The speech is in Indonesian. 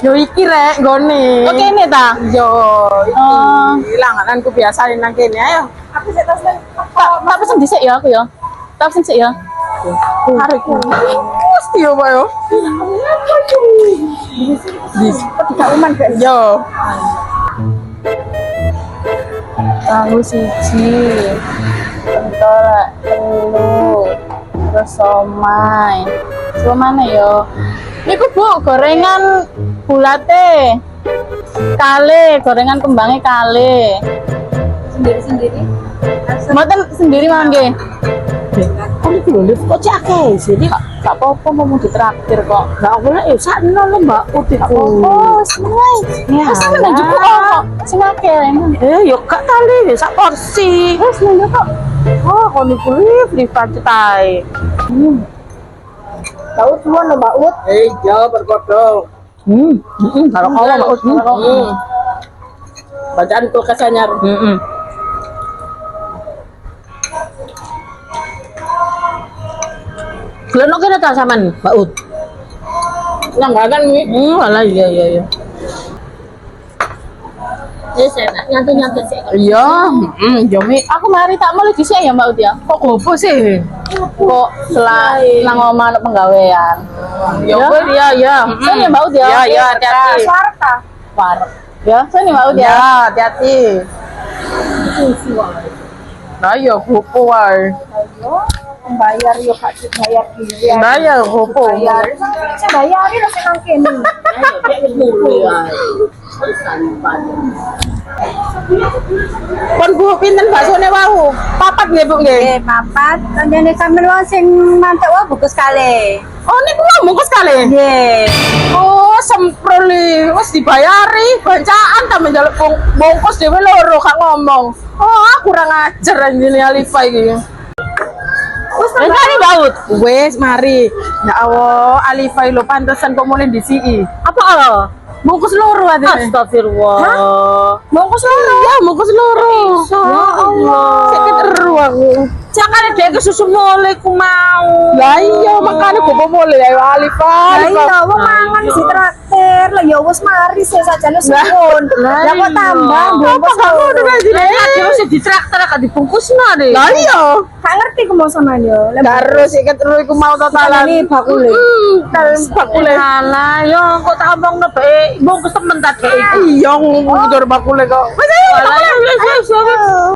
Yo iki rek nggone. Oke ini ta. Yo iki langgananku biasa nang kene ayo. Aku sik tas nang. Tak pesen dhisik ya aku ya. Tak pesen sik ya. Arek ku. Mesti yo Pak yo. Dis. Tidak uman gak yo. Tahu siji. Pentol telu. Terus somai. Somane yo. Niku Bu, gorengan bulate. Kale, gorengan kembangnya kale. Sendiri-sendiri. Mboten sendiri mangke. Kok iki lho kok cek akeh sih. Gak apa-apa mau ditraktir kok. Gak boleh ya sakno lho Mbak Putih. Oh, seneng. Ya. Wes sampe njuk kok. Sing akeh. Yo gak kali sak porsi. Wes njuk kok. Oh, kon iku lift tae. Tahu semua lho Mbak Ut. Iya, berkodok. Kalau kau Mbak Ut. Bacaan kulkas anyar. Keleno kene ta sampean, Mbak Ut? Langganan iki. Alah iya. Wis enak nyantai sih. Iya, Jomi. Aku mari tak mulai dhisik ya Mbak Ut ya. Kok gopo sih? Kok nang omah ana penggawean. Ya, iya. Saya ya Mbak Ut ya. Iya, hati-hati. Warta. War. Ya, saya Mbak Ut ya. Ya, hati-hati. Nah, ya gopo wae. Bayar yo Kak, bayar diri. Bayar gopo. Bayar. Saya bayari lho nang kene. Kon Bu pinten baksone wau? Papat nggih Bu nggih. Papat, kanjane sampeyan wae sing mantek wae bagus kali. Oh niku wau bungkus kali. Nggih. Oh semproli wis dibayari bancaan ta menjaluk bungkus dhewe loro gak ngomong. Oh kurang ajar anjene Alifa iki. Wis mari baut. Wis mari. Ya Allah, Alifa lho pantesan kok mulai disiki. Apa? Bungkus loro ade. Astagfirullah. Bungkus loro. Iya, bungkus loro. Ya Allah. Sakit eru aku. Jangan ada ke susu mulai ku mau. Lah iya makane kok mulai ayo Alifa. Lah iya, wong mangan di traktir. Lah ya wis mari sih sajane suwun. Lah kok tambah bungkus kamu udah ngaji Lagi wis ditraktir gak dibungkusno deh. Lah iya. gak ngerti ku mau sampean yo. Terus iket elu iku mau totalan. Ini bakule. Bakule. Alah, yo kok tak omongno bae bungkus temen tak bae. Iya ngudur bakule kok. Wis ayo. Alah, wis.